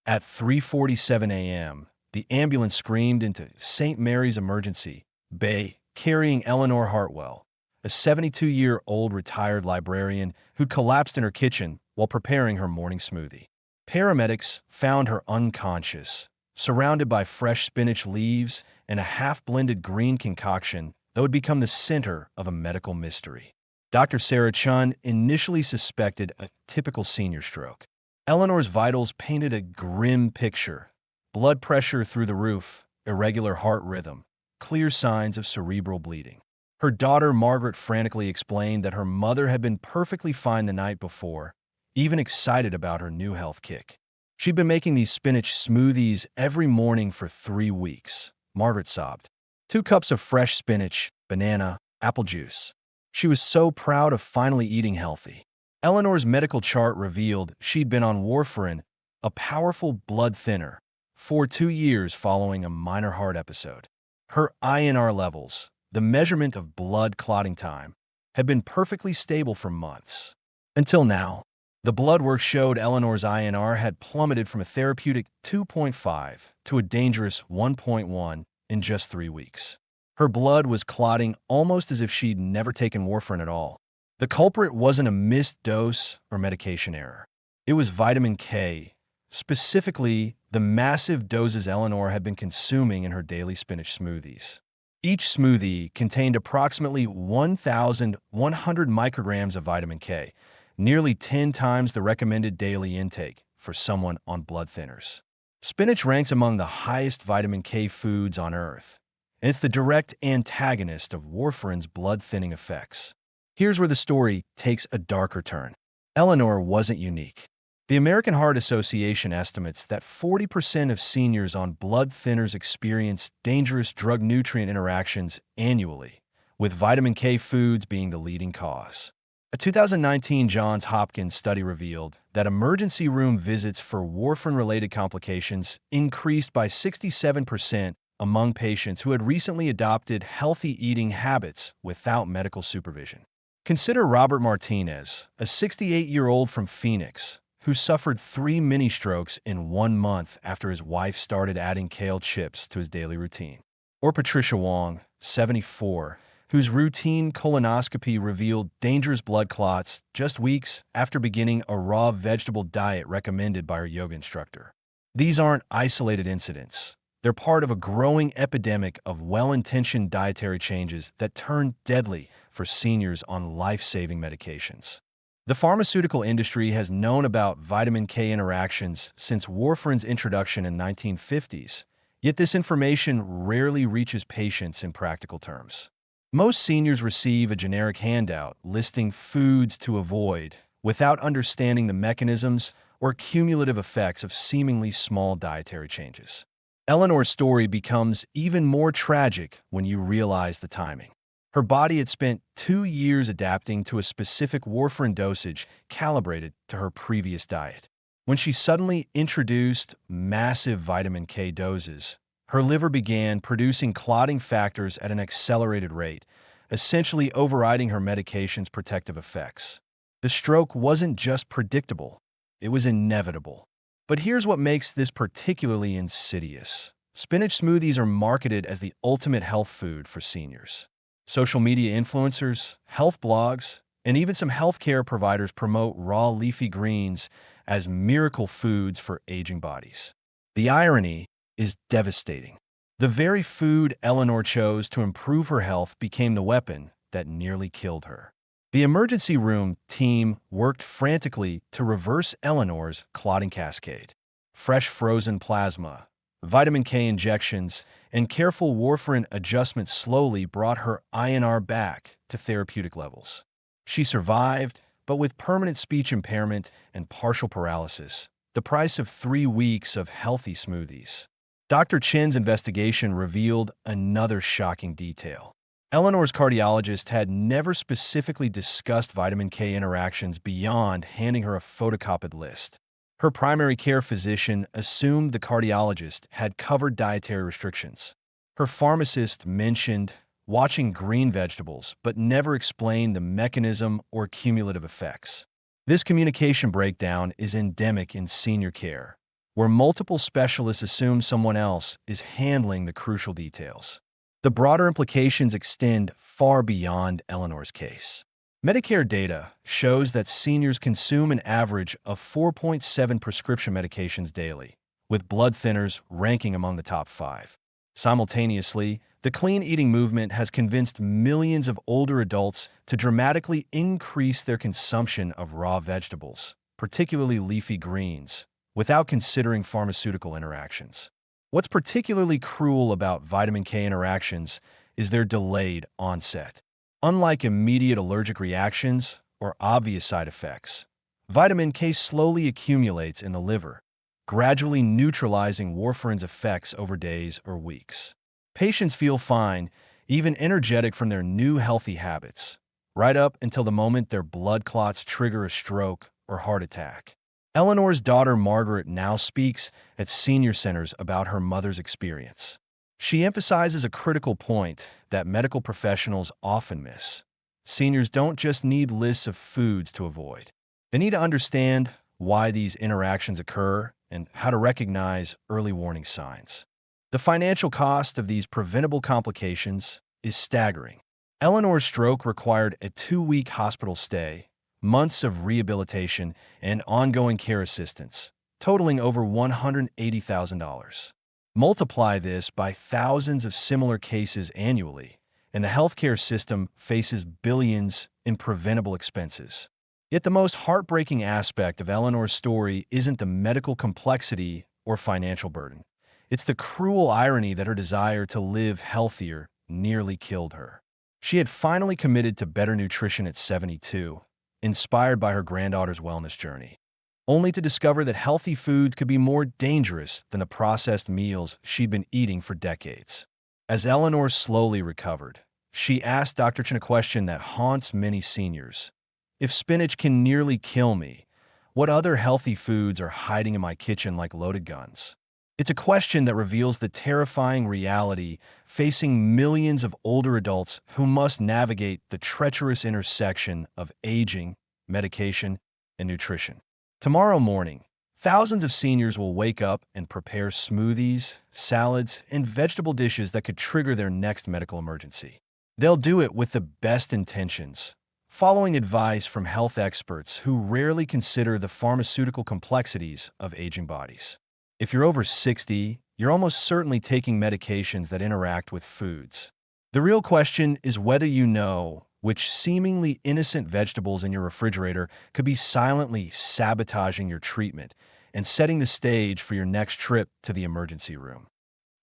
At 3:47 a.m., the ambulance screamed into St. Mary's Emergency Bay, carrying Eleanor Hartwell, a 72-year-old retired librarian who'd collapsed in her kitchen while preparing her morning smoothie. Paramedics found her unconscious, surrounded by fresh spinach leaves and a half-blended green concoction that would become the center of a medical mystery. Dr. Sarah Chun initially suspected a typical senior stroke. Eleanor's vitals painted a grim picture: blood pressure through the roof, irregular heart rhythm, clear signs of cerebral bleeding. Her daughter Margaret frantically explained that her mother had been perfectly fine the night before, even excited about her new health kick. She'd been making these spinach smoothies every morning for 3 weeks, Margaret sobbed. 2 cups of fresh spinach, banana, apple juice. She was so proud of finally eating healthy. Eleanor's medical chart revealed she'd been on warfarin, a powerful blood thinner, for 2 years following a minor heart episode. Her INR levels, the measurement of blood clotting time, had been perfectly stable for months. Until now, the blood work showed Eleanor's INR had plummeted from a therapeutic 2.5 to a dangerous 1.1 in just 3 weeks. Her blood was clotting almost as if she'd never taken warfarin at all. The culprit wasn't a missed dose or medication error. It was vitamin K, specifically the massive doses Eleanor had been consuming in her daily spinach smoothies. Each smoothie contained approximately 1,100 micrograms of vitamin K, nearly 10 times the recommended daily intake for someone on blood thinners. Spinach ranks among the highest vitamin K foods on Earth, and it's the direct antagonist of warfarin's blood-thinning effects. Here's where the story takes a darker turn. Eleanor wasn't unique. The American Heart Association estimates that 40% of seniors on blood thinners experience dangerous drug-nutrient interactions annually, with vitamin K foods being the leading cause. A 2019 Johns Hopkins study revealed that emergency room visits for warfarin-related complications increased by 67% among patients who had recently adopted healthy eating habits without medical supervision. Consider Robert Martinez, a 68-year-old from Phoenix, who suffered 3 mini-strokes in 1 month after his wife started adding kale chips to his daily routine. Or Patricia Wong, 74, whose routine colonoscopy revealed dangerous blood clots just weeks after beginning a raw vegetable diet recommended by her yoga instructor. These aren't isolated incidents. They're part of a growing epidemic of well-intentioned dietary changes that turn deadly for seniors on life-saving medications. The pharmaceutical industry has known about vitamin K interactions since warfarin's introduction in the 1950s, yet this information rarely reaches patients in practical terms. Most seniors receive a generic handout listing foods to avoid without understanding the mechanisms or cumulative effects of seemingly small dietary changes. Eleanor's story becomes even more tragic when you realize the timing. Her body had spent 2 years adapting to a specific warfarin dosage calibrated to her previous diet. When she suddenly introduced massive vitamin K doses, her liver began producing clotting factors at an accelerated rate, essentially overriding her medication's protective effects. The stroke wasn't just predictable, it was inevitable. But here's what makes this particularly insidious. Spinach smoothies are marketed as the ultimate health food for seniors. Social media influencers, health blogs, and even some healthcare providers promote raw leafy greens as miracle foods for aging bodies. The irony is devastating. The very food Eleanor chose to improve her health became the weapon that nearly killed her. The emergency room team worked frantically to reverse Eleanor's clotting cascade. Fresh frozen plasma, vitamin K injections, and careful warfarin adjustments slowly brought her INR back to therapeutic levels. She survived, but with permanent speech impairment and partial paralysis, the price of 3 weeks of healthy smoothies. Dr. Chin's investigation revealed another shocking detail. Eleanor's cardiologist had never specifically discussed vitamin K interactions beyond handing her a photocopied list. Her primary care physician assumed the cardiologist had covered dietary restrictions. Her pharmacist mentioned watching green vegetables, but never explained the mechanism or cumulative effects. This communication breakdown is endemic in senior care, where multiple specialists assume someone else is handling the crucial details. The broader implications extend far beyond Eleanor's case. Medicare data shows that seniors consume an average of 4.7 prescription medications daily, with blood thinners ranking among the top 5. Simultaneously, the clean eating movement has convinced millions of older adults to dramatically increase their consumption of raw vegetables, particularly leafy greens, without considering pharmaceutical interactions. What's particularly cruel about vitamin K interactions is their delayed onset. Unlike immediate allergic reactions or obvious side effects, vitamin K slowly accumulates in the liver, gradually neutralizing warfarin's effects over days or weeks. Patients feel fine, even energetic from their new healthy habits, right up until the moment their blood clots trigger a stroke or heart attack. Eleanor's daughter Margaret now speaks at senior centers about her mother's experience. She emphasizes a critical point that medical professionals often miss. Seniors don't just need lists of foods to avoid. They need to understand why these interactions occur and how to recognize early warning signs. The financial cost of these preventable complications is staggering. Eleanor's stroke required a 2-week hospital stay, months of rehabilitation, and ongoing care assistance, totaling over $180,000. Multiply this by thousands of similar cases annually, and the healthcare system faces billions in preventable expenses. Yet the most heartbreaking aspect of Eleanor's story isn't the medical complexity or financial burden. It's the cruel irony that her desire to live healthier nearly killed her. She had finally committed to better nutrition at 72, inspired by her granddaughter's wellness journey, only to discover that healthy foods could be more dangerous than the processed meals she'd been eating for decades. As Eleanor slowly recovered, she asked Dr. Chen a question that haunts many seniors. If spinach can nearly kill me, what other healthy foods are hiding in my kitchen like loaded guns? It's a question that reveals the terrifying reality facing millions of older adults who must navigate the treacherous intersection of aging, medication, and nutrition. Tomorrow morning, thousands of seniors will wake up and prepare smoothies, salads, and vegetable dishes that could trigger their next medical emergency. They'll do it with the best intentions, following advice from health experts who rarely consider the pharmaceutical complexities of aging bodies. If you're over 60, you're almost certainly taking medications that interact with foods. The real question is whether you know which seemingly innocent vegetables in your refrigerator could be silently sabotaging your treatment and setting the stage for your next trip to the emergency room.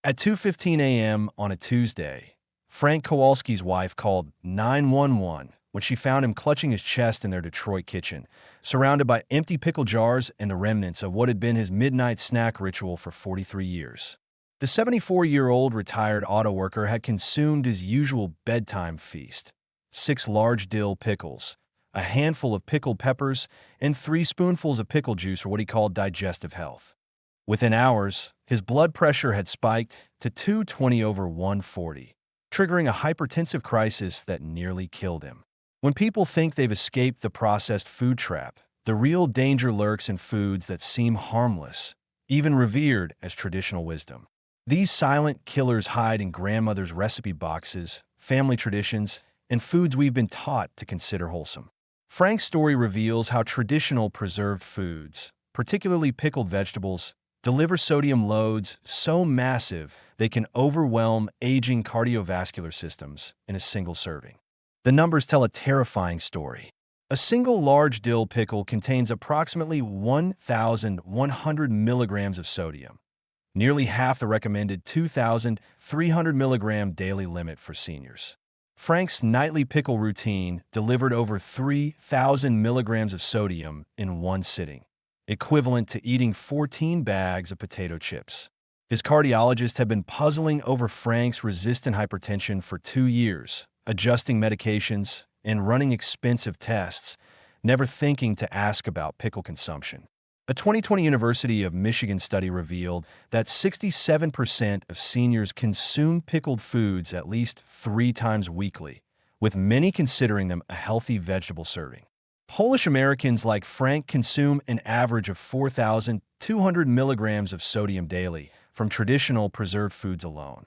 At 2:15 a.m. on a Tuesday, Frank Kowalski's wife called 911 when she found him clutching his chest in their Detroit kitchen, surrounded by empty pickle jars and the remnants of what had been his midnight snack ritual for 43 years. The 74-year-old retired auto worker had consumed his usual bedtime feast: 6 large dill pickles, a handful of pickled peppers, and 3 spoonfuls of pickle juice for what he called digestive health. Within hours, his blood pressure had spiked to 220/140, triggering a hypertensive crisis that nearly killed him. When people think they've escaped the processed food trap, the real danger lurks in foods that seem harmless, even revered as traditional wisdom. These silent killers hide in grandmother's recipe boxes, family traditions, and foods we've been taught to consider wholesome. Frank's story reveals how traditional preserved foods, particularly pickled vegetables, deliver sodium loads so massive they can overwhelm aging cardiovascular systems in a single serving. The numbers tell a terrifying story. A single large dill pickle contains approximately 1,100 milligrams of sodium, nearly half the recommended 2,300 milligram daily limit for seniors. Frank's nightly pickle routine delivered over 3,000 milligrams of sodium in one sitting, equivalent to eating 14 bags of potato chips. His cardiologist had been puzzling over Frank's resistant hypertension for 2 years, adjusting medications and running expensive tests, never thinking to ask about pickle consumption. A 2020 University of Michigan study revealed that 67% of seniors consume pickled foods at least 3 times weekly, with many considering them a healthy vegetable serving. Polish Americans like Frank consume an average of 4,000 200 milligrams of sodium daily from traditional preserved foods alone,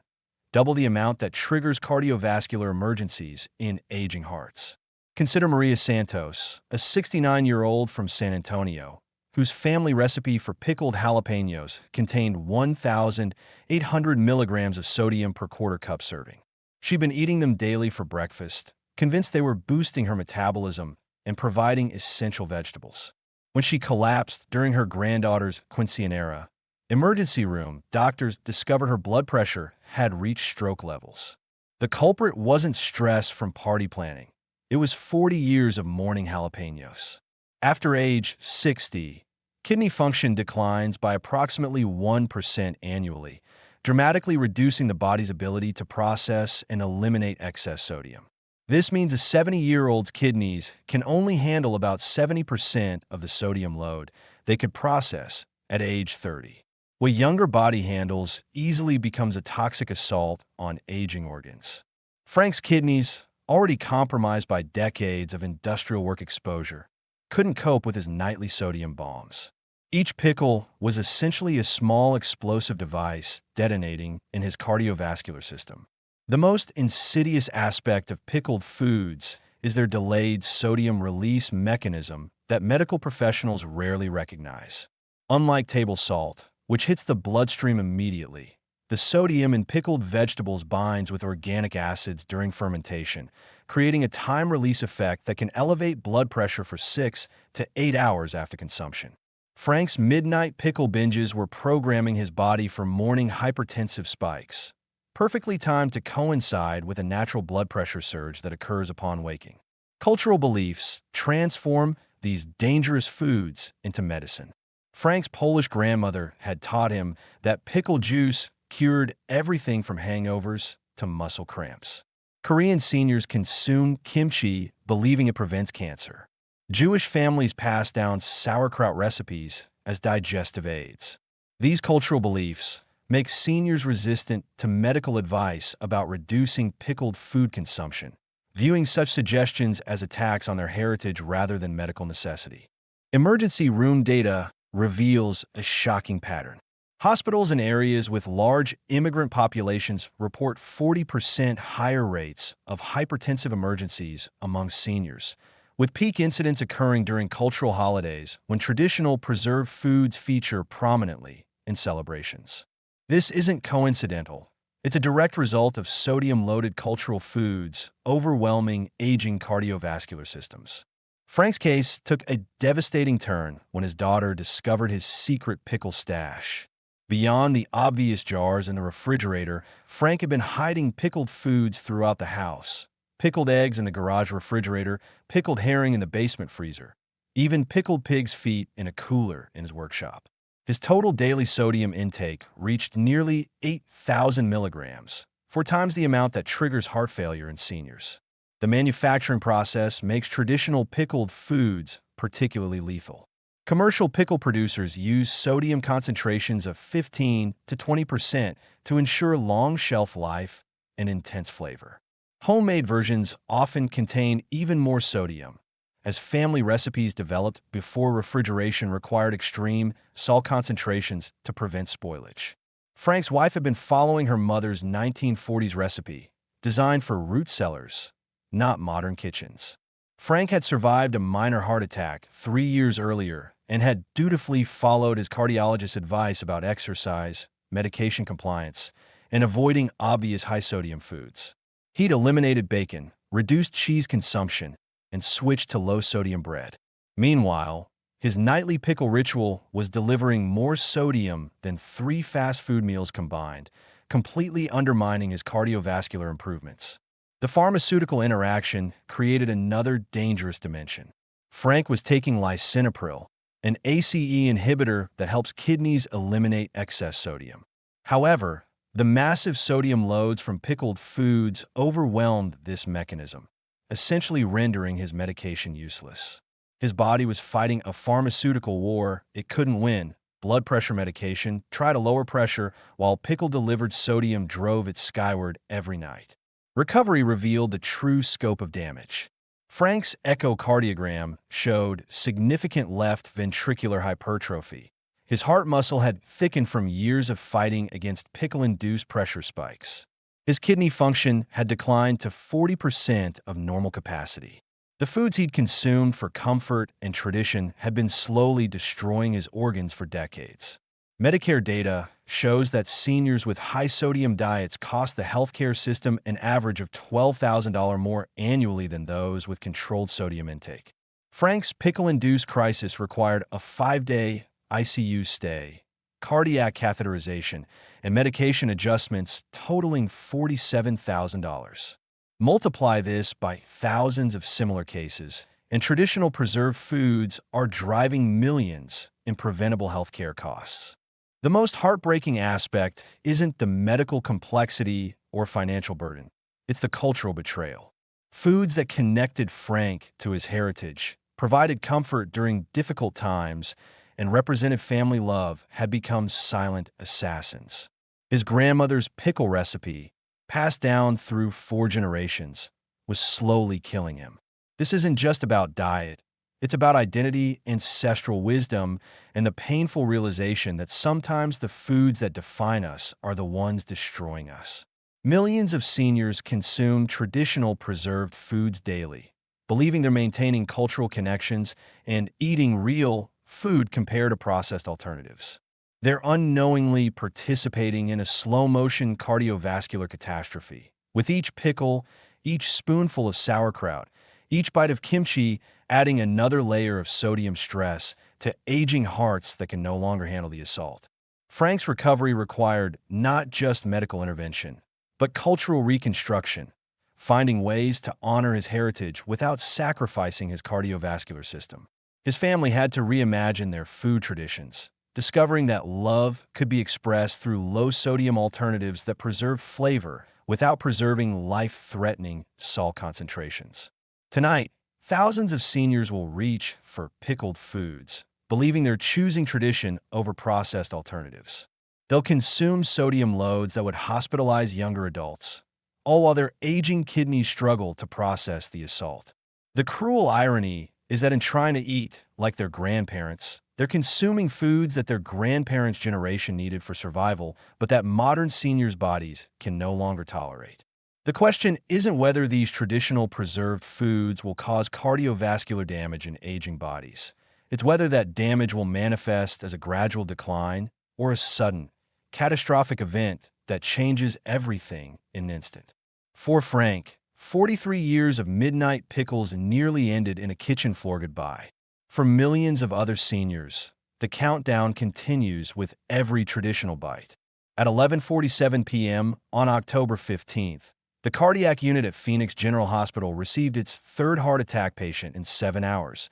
double the amount that triggers cardiovascular emergencies in aging hearts. Consider Maria Santos, a 69-year-old from San Antonio, whose family recipe for pickled jalapenos contained 1,800 milligrams of sodium per quarter cup serving. She'd been eating them daily for breakfast, convinced they were boosting her metabolism and providing essential vegetables. When she collapsed during her granddaughter's quinceañera emergency room, doctors discovered her blood pressure had reached stroke levels. The culprit wasn't stress from party planning. It was 40 years of morning jalapenos. After age 60, kidney function declines by approximately 1% annually, dramatically reducing the body's ability to process and eliminate excess sodium. This means a 70-year-old's kidneys can only handle about 70% of the sodium load they could process at age 30. What younger body handles easily becomes a toxic assault on aging organs. Frank's kidneys, already compromised by decades of industrial work exposure, couldn't cope with his nightly sodium bombs. Each pickle was essentially a small explosive device detonating in his cardiovascular system. The most insidious aspect of pickled foods is their delayed sodium release mechanism that medical professionals rarely recognize. Unlike table salt, which hits the bloodstream immediately, the sodium in pickled vegetables binds with organic acids during fermentation, creating a time-release effect that can elevate blood pressure for 6 to 8 hours after consumption. Frank's midnight pickle binges were programming his body for morning hypertensive spikes, perfectly timed to coincide with a natural blood pressure surge that occurs upon waking. Cultural beliefs transform these dangerous foods into medicine. Frank's Polish grandmother had taught him that pickle juice cured everything from hangovers to muscle cramps. Korean seniors consume kimchi, believing it prevents cancer. Jewish families pass down sauerkraut recipes as digestive aids. These cultural beliefs make seniors resistant to medical advice about reducing pickled food consumption, viewing such suggestions as attacks on their heritage rather than medical necessity. Emergency room data reveals a shocking pattern. Hospitals in areas with large immigrant populations report 40% higher rates of hypertensive emergencies among seniors, with peak incidents occurring during cultural holidays when traditional preserved foods feature prominently in celebrations. This isn't coincidental. It's a direct result of sodium-loaded cultural foods overwhelming aging cardiovascular systems. Frank's case took a devastating turn when his daughter discovered his secret pickle stash. Beyond the obvious jars in the refrigerator, Frank had been hiding pickled foods throughout the house. Pickled eggs in the garage refrigerator, pickled herring in the basement freezer, even pickled pig's feet in a cooler in his workshop. His total daily sodium intake reached nearly 8,000 milligrams, 4 times the amount that triggers heart failure in seniors. The manufacturing process makes traditional pickled foods particularly lethal. Commercial pickle producers use sodium concentrations of 15 to 20% to ensure long shelf life and intense flavor. Homemade versions often contain even more sodium, as family recipes developed before refrigeration required extreme salt concentrations to prevent spoilage. Frank's wife had been following her mother's 1940s recipe, designed for root cellars, not modern kitchens. Frank had survived a minor heart attack 3 years earlier and had dutifully followed his cardiologist's advice about exercise, medication compliance, and avoiding obvious high-sodium foods. He'd eliminated bacon, reduced cheese consumption, and switched to low-sodium bread. Meanwhile, his nightly pickle ritual was delivering more sodium than 3 fast food meals combined, completely undermining his cardiovascular improvements. The pharmaceutical interaction created another dangerous dimension. Frank was taking lisinopril, an ACE inhibitor that helps kidneys eliminate excess sodium. However, the massive sodium loads from pickled foods overwhelmed this mechanism, essentially rendering his medication useless. His body was fighting a pharmaceutical war it couldn't win. Blood pressure medication tried to lower pressure, while pickle-delivered sodium drove it skyward every night. Recovery revealed the true scope of damage. Frank's echocardiogram showed significant left ventricular hypertrophy, His heart muscle had thickened from years of fighting against pickle-induced pressure spikes. His kidney function had declined to 40% of normal capacity. The foods he'd consumed for comfort and tradition had been slowly destroying his organs for decades. Medicare data shows that seniors with high-sodium diets cost the healthcare system an average of $12,000 more annually than those with controlled sodium intake. Frank's pickle-induced crisis required a 5-day ICU stay, cardiac catheterization, and medication adjustments totaling $47,000. Multiply this by thousands of similar cases, and traditional preserved foods are driving millions in preventable healthcare costs. The most heartbreaking aspect isn't the medical complexity or financial burden. It's the cultural betrayal. Foods that connected Frank to his heritage, provided comfort during difficult times, and represented family love had become silent assassins. His grandmother's pickle recipe, passed down through 4 generations, was slowly killing him. This isn't just about diet. It's about identity, ancestral wisdom, and the painful realization that sometimes the foods that define us are the ones destroying us. Millions of seniors consume traditional preserved foods daily, believing they're maintaining cultural connections and eating real food compared to processed alternatives. They're unknowingly participating in a slow-motion cardiovascular catastrophe. With each pickle, each spoonful of sauerkraut, each bite of kimchi adding another layer of sodium stress to aging hearts that can no longer handle the assault. Frank's recovery required not just medical intervention, but cultural reconstruction, finding ways to honor his heritage without sacrificing his cardiovascular system. His family had to reimagine their food traditions, discovering that love could be expressed through low-sodium alternatives that preserve flavor without preserving life-threatening salt concentrations. Tonight, thousands of seniors will reach for pickled foods, believing they're choosing tradition over processed alternatives. They'll consume sodium loads that would hospitalize younger adults, all while their aging kidneys struggle to process the assault. The cruel irony is that in trying to eat like their grandparents, they're consuming foods that their grandparents' generation needed for survival, but that modern seniors' bodies can no longer tolerate. The question isn't whether these traditional preserved foods will cause cardiovascular damage in aging bodies. It's whether that damage will manifest as a gradual decline or a sudden, catastrophic event that changes everything in an instant. For Frank, 43 years of midnight pickles nearly ended in a kitchen floor goodbye. For millions of other seniors, the countdown continues with every traditional bite. At 11:47 p.m. on October 15th, the cardiac unit at Phoenix General Hospital received its 3rd heart attack patient in 7 hours,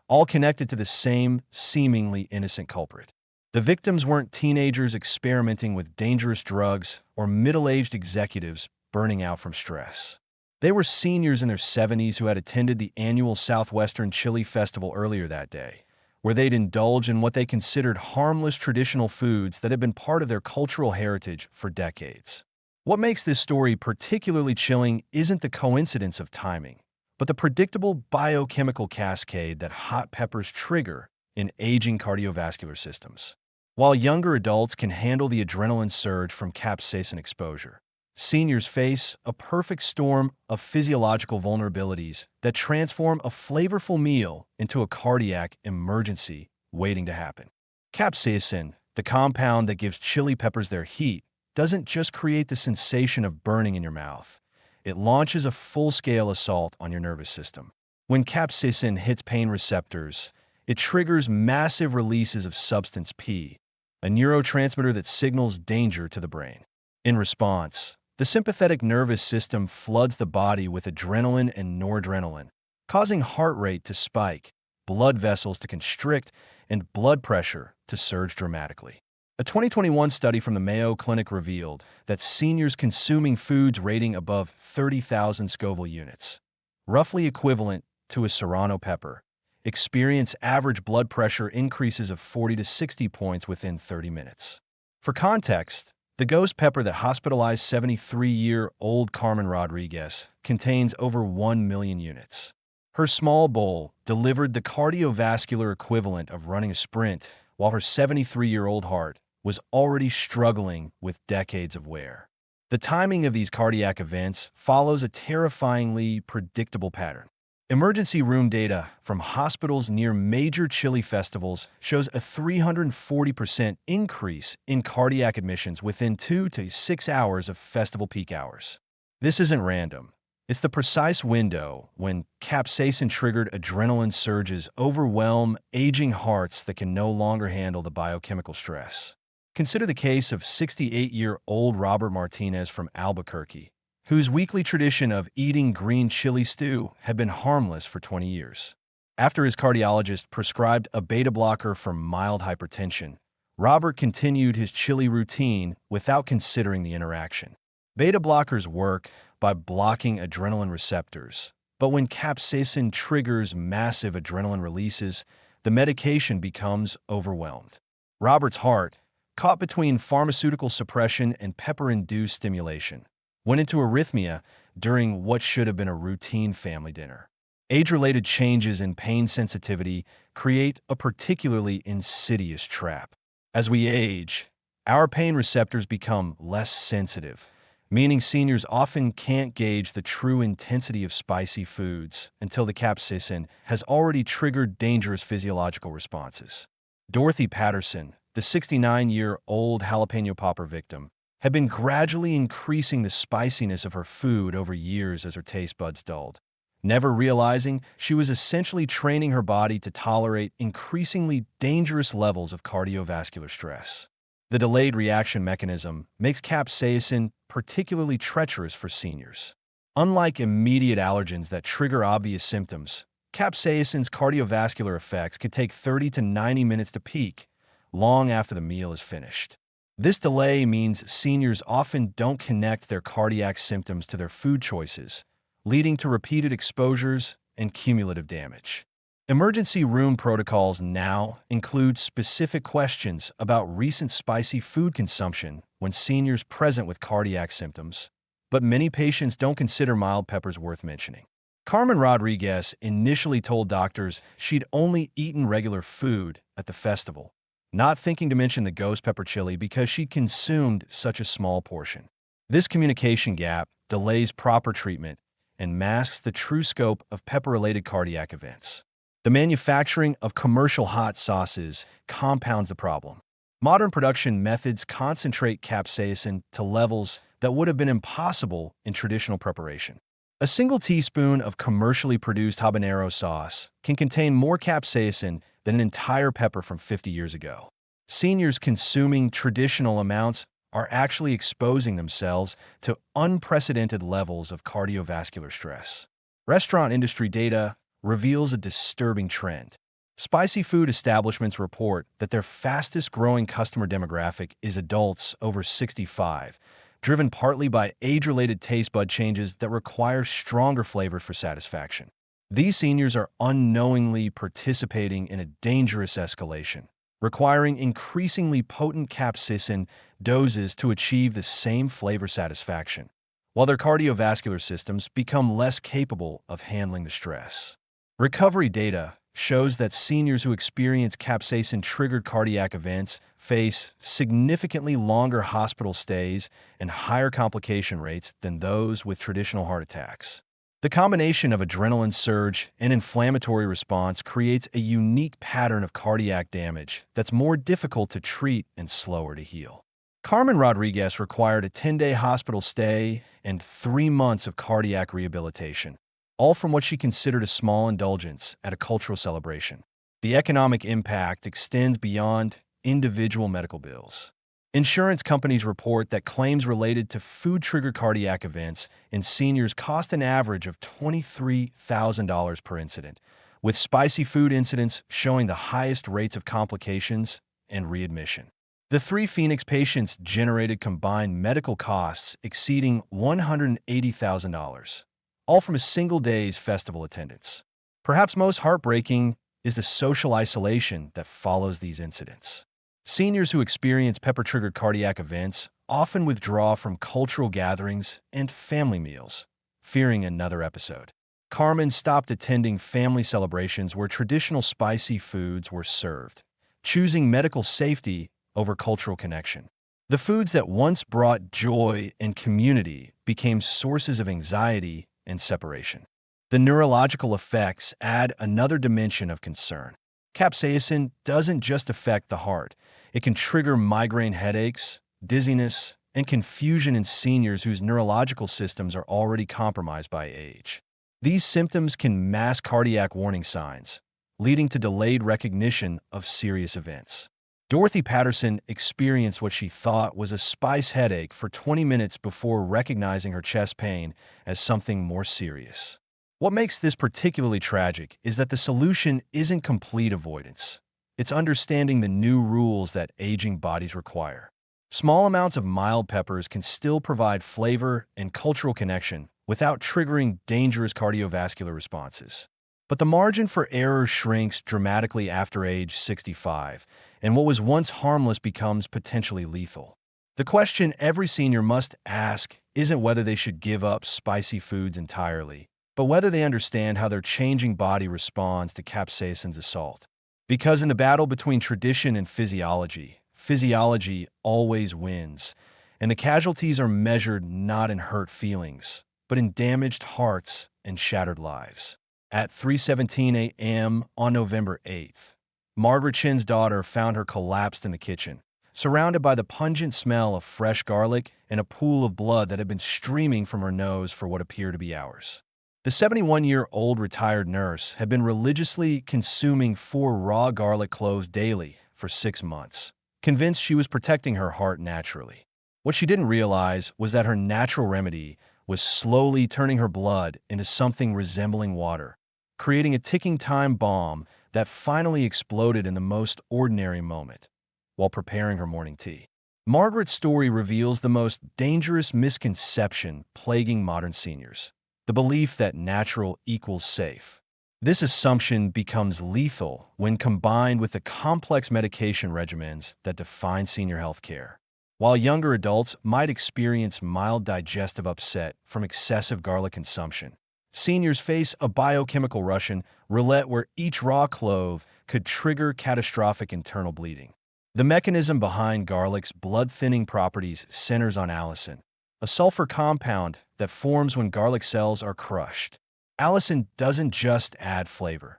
all connected to the same seemingly innocent culprit. The victims weren't teenagers experimenting with dangerous drugs or middle-aged executives burning out from stress. They were seniors in their 70s who had attended the annual Southwestern Chili Festival earlier that day, where they'd indulge in what they considered harmless traditional foods that had been part of their cultural heritage for decades. What makes this story particularly chilling isn't the coincidence of timing, but the predictable biochemical cascade that hot peppers trigger in aging cardiovascular systems. While younger adults can handle the adrenaline surge from capsaicin exposure, seniors face a perfect storm of physiological vulnerabilities that transform a flavorful meal into a cardiac emergency waiting to happen. Capsaicin, the compound that gives chili peppers their heat, doesn't just create the sensation of burning in your mouth. It launches a full-scale assault on your nervous system. When capsaicin hits pain receptors, it triggers massive releases of substance P, a neurotransmitter that signals danger to the brain. In response, the sympathetic nervous system floods the body with adrenaline and noradrenaline, causing heart rate to spike, blood vessels to constrict, and blood pressure to surge dramatically. A 2021 study from the Mayo Clinic revealed that seniors consuming foods rating above 30,000 Scoville units, roughly equivalent to a serrano pepper, experience average blood pressure increases of 40 to 60 points within 30 minutes. For context, the ghost pepper that hospitalized 73-year-old Carmen Rodriguez contains over 1 million units. Her small bowl delivered the cardiovascular equivalent of running a sprint, while her 73-year-old heart was already struggling with decades of wear. The timing of these cardiac events follows a terrifyingly predictable pattern. Emergency room data from hospitals near major chili festivals shows a 340% increase in cardiac admissions within 2 to 6 hours of festival peak hours. This isn't random. It's the precise window when capsaicin-triggered adrenaline surges overwhelm aging hearts that can no longer handle the biochemical stress. Consider the case of 68-year-old Robert Martinez from Albuquerque, whose weekly tradition of eating green chili stew had been harmless for 20 years. After his cardiologist prescribed a beta blocker for mild hypertension, Robert continued his chili routine without considering the interaction. Beta blockers work by blocking adrenaline receptors, but when capsaicin triggers massive adrenaline releases, the medication becomes overwhelmed. Robert's heart, caught between pharmaceutical suppression and pepper-induced stimulation, went into arrhythmia during what should have been a routine family dinner. Age-related changes in pain sensitivity create a particularly insidious trap. As we age, our pain receptors become less sensitive, meaning seniors often can't gauge the true intensity of spicy foods until the capsaicin has already triggered dangerous physiological responses. Dorothy Patterson, the 69-year-old jalapeno popper victim, had been gradually increasing the spiciness of her food over years as her taste buds dulled, never realizing she was essentially training her body to tolerate increasingly dangerous levels of cardiovascular stress. The delayed reaction mechanism makes capsaicin particularly treacherous for seniors. Unlike immediate allergens that trigger obvious symptoms, capsaicin's cardiovascular effects could take 30 to 90 minutes to peak, long after the meal is finished. This delay means seniors often don't connect their cardiac symptoms to their food choices, leading to repeated exposures and cumulative damage. Emergency room protocols now include specific questions about recent spicy food consumption when seniors present with cardiac symptoms, but many patients don't consider mild peppers worth mentioning. Carmen Rodriguez initially told doctors she'd only eaten regular food at the festival, not thinking to mention the ghost pepper chili because she consumed such a small portion. This communication gap delays proper treatment and masks the true scope of pepper-related cardiac events. The manufacturing of commercial hot sauces compounds the problem. Modern production methods concentrate capsaicin to levels that would have been impossible in traditional preparation. A single teaspoon of commercially produced habanero sauce can contain more capsaicin than an entire pepper from 50 years ago. Seniors consuming traditional amounts are actually exposing themselves to unprecedented levels of cardiovascular stress. Restaurant industry data reveals a disturbing trend. Spicy food establishments report that their fastest-growing customer demographic is adults over 65, driven partly by age-related taste bud changes that require stronger flavors for satisfaction. These seniors are unknowingly participating in a dangerous escalation, requiring increasingly potent capsaicin doses to achieve the same flavor satisfaction, while their cardiovascular systems become less capable of handling the stress. Recovery data shows that seniors who experience capsaicin-triggered cardiac events face significantly longer hospital stays and higher complication rates than those with traditional heart attacks. The combination of adrenaline surge and inflammatory response creates a unique pattern of cardiac damage that's more difficult to treat and slower to heal. Carmen Rodriguez required a 10-day hospital stay and 3 months of cardiac rehabilitation, all from what she considered a small indulgence at a cultural celebration. The economic impact extends beyond individual medical bills. Insurance companies report that claims related to food-triggered cardiac events in seniors cost an average of $23,000 per incident, with spicy food incidents showing the highest rates of complications and readmission. The 3 Phoenix patients generated combined medical costs exceeding $180,000, all from a single day's festival attendance. Perhaps most heartbreaking is the social isolation that follows these incidents. Seniors who experience pepper-triggered cardiac events often withdraw from cultural gatherings and family meals, fearing another episode. Carmen stopped attending family celebrations where traditional spicy foods were served, choosing medical safety over cultural connection. The foods that once brought joy and community became sources of anxiety and separation. The neurological effects add another dimension of concern. Capsaicin doesn't just affect the heart. It can trigger migraine headaches, dizziness, and confusion in seniors whose neurological systems are already compromised by age. These symptoms can mask cardiac warning signs, leading to delayed recognition of serious events. Dorothy Patterson experienced what she thought was a spice headache for 20 minutes before recognizing her chest pain as something more serious. What makes this particularly tragic is that the solution isn't complete avoidance. It's understanding the new rules that aging bodies require. Small amounts of mild peppers can still provide flavor and cultural connection without triggering dangerous cardiovascular responses. But the margin for error shrinks dramatically after age 65, and what was once harmless becomes potentially lethal. The question every senior must ask isn't whether they should give up spicy foods entirely, but whether they understand how their changing body responds to capsaicin's assault. Because in the battle between tradition and physiology, physiology always wins, and the casualties are measured not in hurt feelings, but in damaged hearts and shattered lives. At 3:17 a.m. on November 8th, Margaret Chin's daughter found her collapsed in the kitchen, surrounded by the pungent smell of fresh garlic and a pool of blood that had been streaming from her nose for what appeared to be hours. The 71-year-old retired nurse had been religiously consuming 4 raw garlic cloves daily for 6 months, convinced she was protecting her heart naturally. What she didn't realize was that her natural remedy was slowly turning her blood into something resembling water, creating a ticking time bomb that finally exploded in the most ordinary moment, while preparing her morning tea. Margaret's story reveals the most dangerous misconception plaguing modern seniors: the belief that natural equals safe. This assumption becomes lethal when combined with the complex medication regimens that define senior health care. While younger adults might experience mild digestive upset from excessive garlic consumption, seniors face a biochemical Russian roulette where each raw clove could trigger catastrophic internal bleeding. The mechanism behind garlic's blood-thinning properties centers on allicin, a sulfur compound that forms when garlic cells are crushed. Allicin doesn't just add flavor.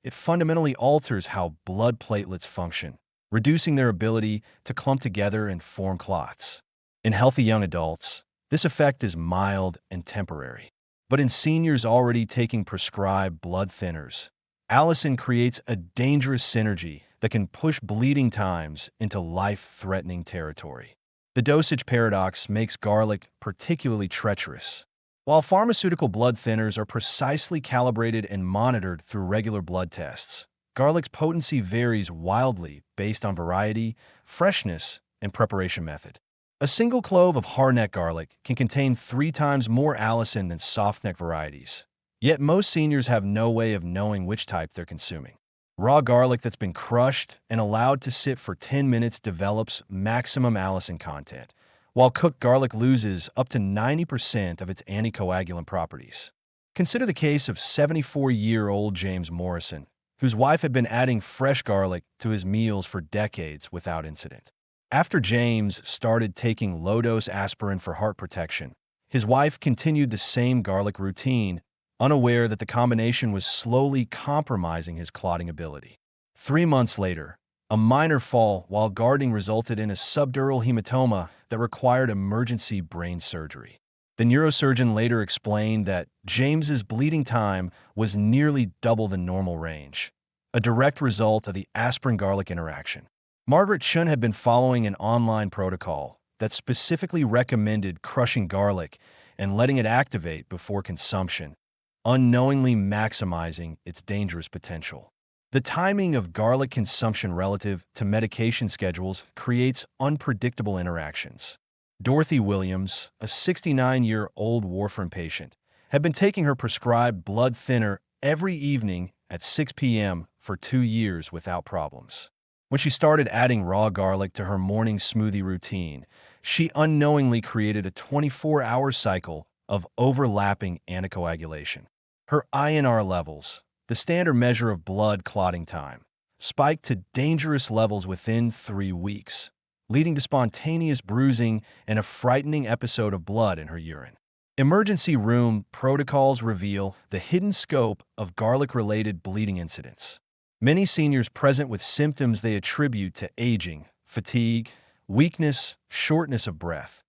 It fundamentally alters how blood platelets function, reducing their ability to clump together and form clots. In healthy young adults, this effect is mild and temporary. But in seniors already taking prescribed blood thinners, allicin creates a dangerous synergy that can push bleeding times into life-threatening territory. The dosage paradox makes garlic particularly treacherous. While pharmaceutical blood thinners are precisely calibrated and monitored through regular blood tests, garlic's potency varies wildly based on variety, freshness, and preparation method. A single clove of hardneck garlic can contain 3 times more allicin than softneck varieties, yet most seniors have no way of knowing which type they're consuming. Raw garlic that's been crushed and allowed to sit for 10 minutes develops maximum allicin content, while cooked garlic loses up to 90% of its anticoagulant properties. Consider the case of 74-year-old James Morrison, whose wife had been adding fresh garlic to his meals for decades without incident. After James started taking low-dose aspirin for heart protection, his wife continued the same garlic routine, unaware that the combination was slowly compromising his clotting ability. 3 months later, a minor fall while gardening resulted in a subdural hematoma that required emergency brain surgery. The neurosurgeon later explained that James's bleeding time was nearly double the normal range, a direct result of the aspirin-garlic interaction. Margaret Chun had been following an online protocol that specifically recommended crushing garlic and letting it activate before consumption, unknowingly maximizing its dangerous potential. The timing of garlic consumption relative to medication schedules creates unpredictable interactions. Dorothy Williams, a 69-year-old warfarin patient, had been taking her prescribed blood thinner every evening at 6 p.m. for 2 years without problems. When she started adding raw garlic to her morning smoothie routine, she unknowingly created a 24-hour cycle of overlapping anticoagulation. Her INR levels, the standard measure of blood clotting time, spiked to dangerous levels within 3 weeks, leading to spontaneous bruising and a frightening episode of blood in her urine. Emergency room protocols reveal the hidden scope of garlic-related bleeding incidents. Many seniors present with symptoms they attribute to aging, fatigue, weakness, shortness of breath,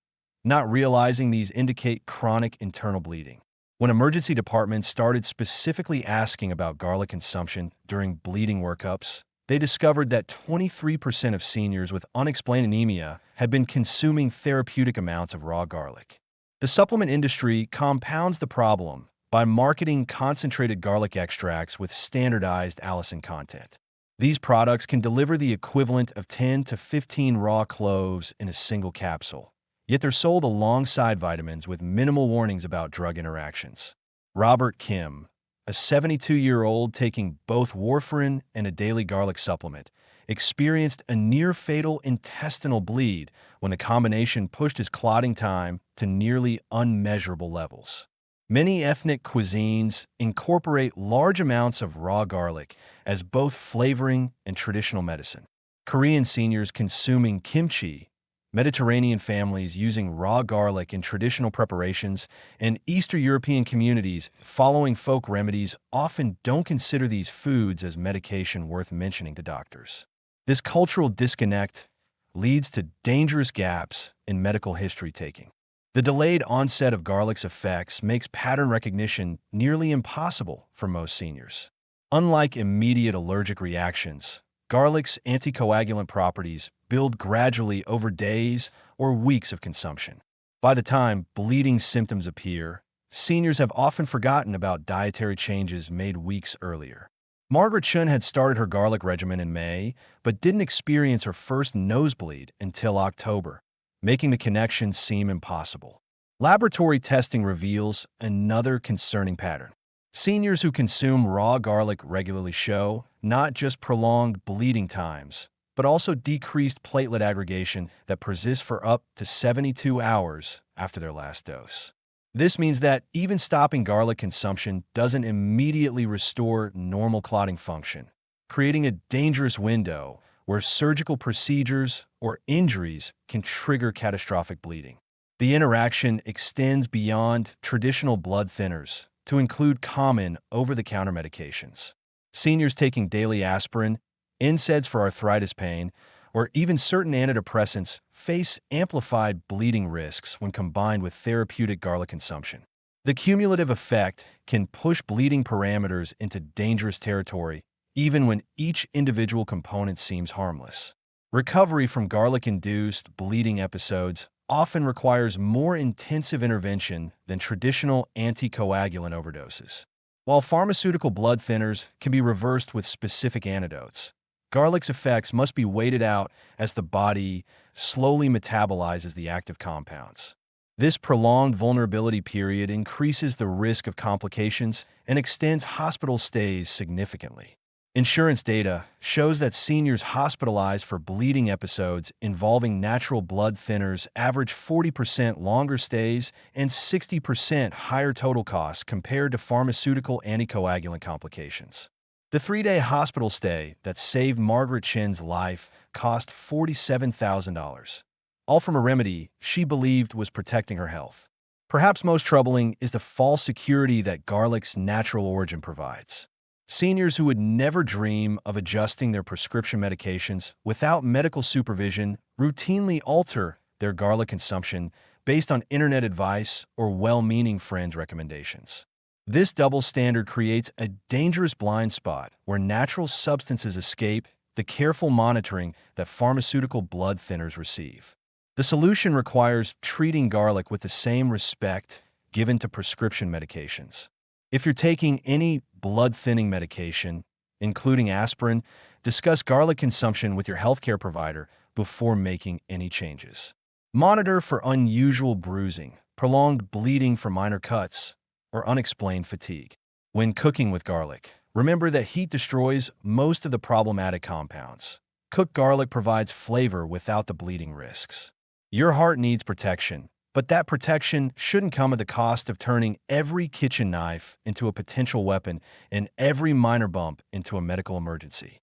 not realizing these indicate chronic internal bleeding. When emergency departments started specifically asking about garlic consumption during bleeding workups, they discovered that 23% of seniors with unexplained anemia had been consuming therapeutic amounts of raw garlic. The supplement industry compounds the problem by marketing concentrated garlic extracts with standardized allicin content. These products can deliver the equivalent of 10 to 15 raw cloves in a single capsule, yet they're sold alongside vitamins with minimal warnings about drug interactions. Robert Kim, a 72-year-old taking both warfarin and a daily garlic supplement, experienced a near-fatal intestinal bleed when the combination pushed his clotting time to nearly unmeasurable levels. Many ethnic cuisines incorporate large amounts of raw garlic as both flavoring and traditional medicine. Korean seniors consuming kimchi, Mediterranean families using raw garlic in traditional preparations, and Eastern European communities following folk remedies often don't consider these foods as medication worth mentioning to doctors. This cultural disconnect leads to dangerous gaps in medical history taking. The delayed onset of garlic's effects makes pattern recognition nearly impossible for most seniors. Unlike immediate allergic reactions, garlic's anticoagulant properties build gradually over days or weeks of consumption. By the time bleeding symptoms appear, seniors have often forgotten about dietary changes made weeks earlier. Margaret Chun had started her garlic regimen in May, but didn't experience her first nosebleed until October, making the connection seem impossible. Laboratory testing reveals another concerning pattern. Seniors who consume raw garlic regularly show not just prolonged bleeding times, but also decreased platelet aggregation that persists for up to 72 hours after their last dose. This means that even stopping garlic consumption doesn't immediately restore normal clotting function, creating a dangerous window where surgical procedures or injuries can trigger catastrophic bleeding. The interaction extends beyond traditional blood thinners to include common over-the-counter medications. Seniors taking daily aspirin, NSAIDs for arthritis pain, or even certain antidepressants face amplified bleeding risks when combined with therapeutic garlic consumption. The cumulative effect can push bleeding parameters into dangerous territory, even when each individual component seems harmless. Recovery from garlic-induced bleeding episodes often requires more intensive intervention than traditional anticoagulant overdoses. While pharmaceutical blood thinners can be reversed with specific antidotes, garlic's effects must be waited out as the body slowly metabolizes the active compounds. This prolonged vulnerability period increases the risk of complications and extends hospital stays significantly. Insurance data shows that seniors hospitalized for bleeding episodes involving natural blood thinners average 40% longer stays and 60% higher total costs compared to pharmaceutical anticoagulant complications. The 3-day hospital stay that saved Margaret Chin's life cost $47,000, all from a remedy she believed was protecting her health. Perhaps most troubling is the false security that garlic's natural origin provides. Seniors who would never dream of adjusting their prescription medications without medical supervision routinely alter their garlic consumption based on internet advice or well-meaning friends' recommendations. This double standard creates a dangerous blind spot where natural substances escape the careful monitoring that pharmaceutical blood thinners receive. The solution requires treating garlic with the same respect given to prescription medications. If you're taking any blood-thinning medication, including aspirin, discuss garlic consumption with your healthcare provider before making any changes. Monitor for unusual bruising, prolonged bleeding from minor cuts, or unexplained fatigue. When cooking with garlic, remember that heat destroys most of the problematic compounds. Cooked garlic provides flavor without the bleeding risks. Your heart needs protection, but that protection shouldn't come at the cost of turning every kitchen knife into a potential weapon and every minor bump into a medical emergency.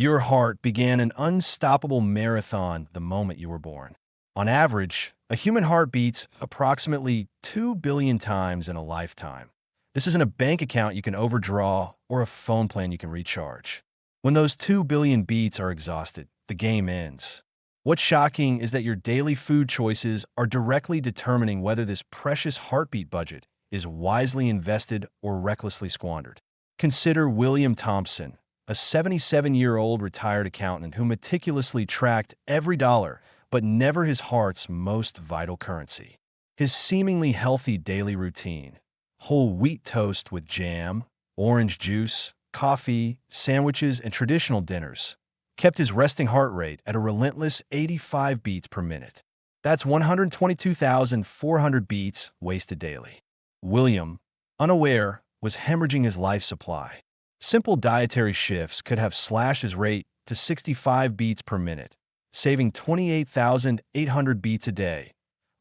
Your heart began an unstoppable marathon the moment you were born. On average, a human heart beats approximately 2 billion times in a lifetime. This isn't a bank account you can overdraw or a phone plan you can recharge. When those 2 billion beats are exhausted, the game ends. What's shocking is that your daily food choices are directly determining whether this precious heartbeat budget is wisely invested or recklessly squandered. Consider William Thompson, a 77-year-old retired accountant who meticulously tracked every dollar, but never his heart's most vital currency. His seemingly healthy daily routine, whole wheat toast with jam, orange juice, coffee, sandwiches, and traditional dinners, kept his resting heart rate at a relentless 85 beats per minute. That's 122,400 beats wasted daily. William, unaware, was hemorrhaging his life supply. Simple dietary shifts could have slashed his rate to 65 beats per minute, saving 28,800 beats a day,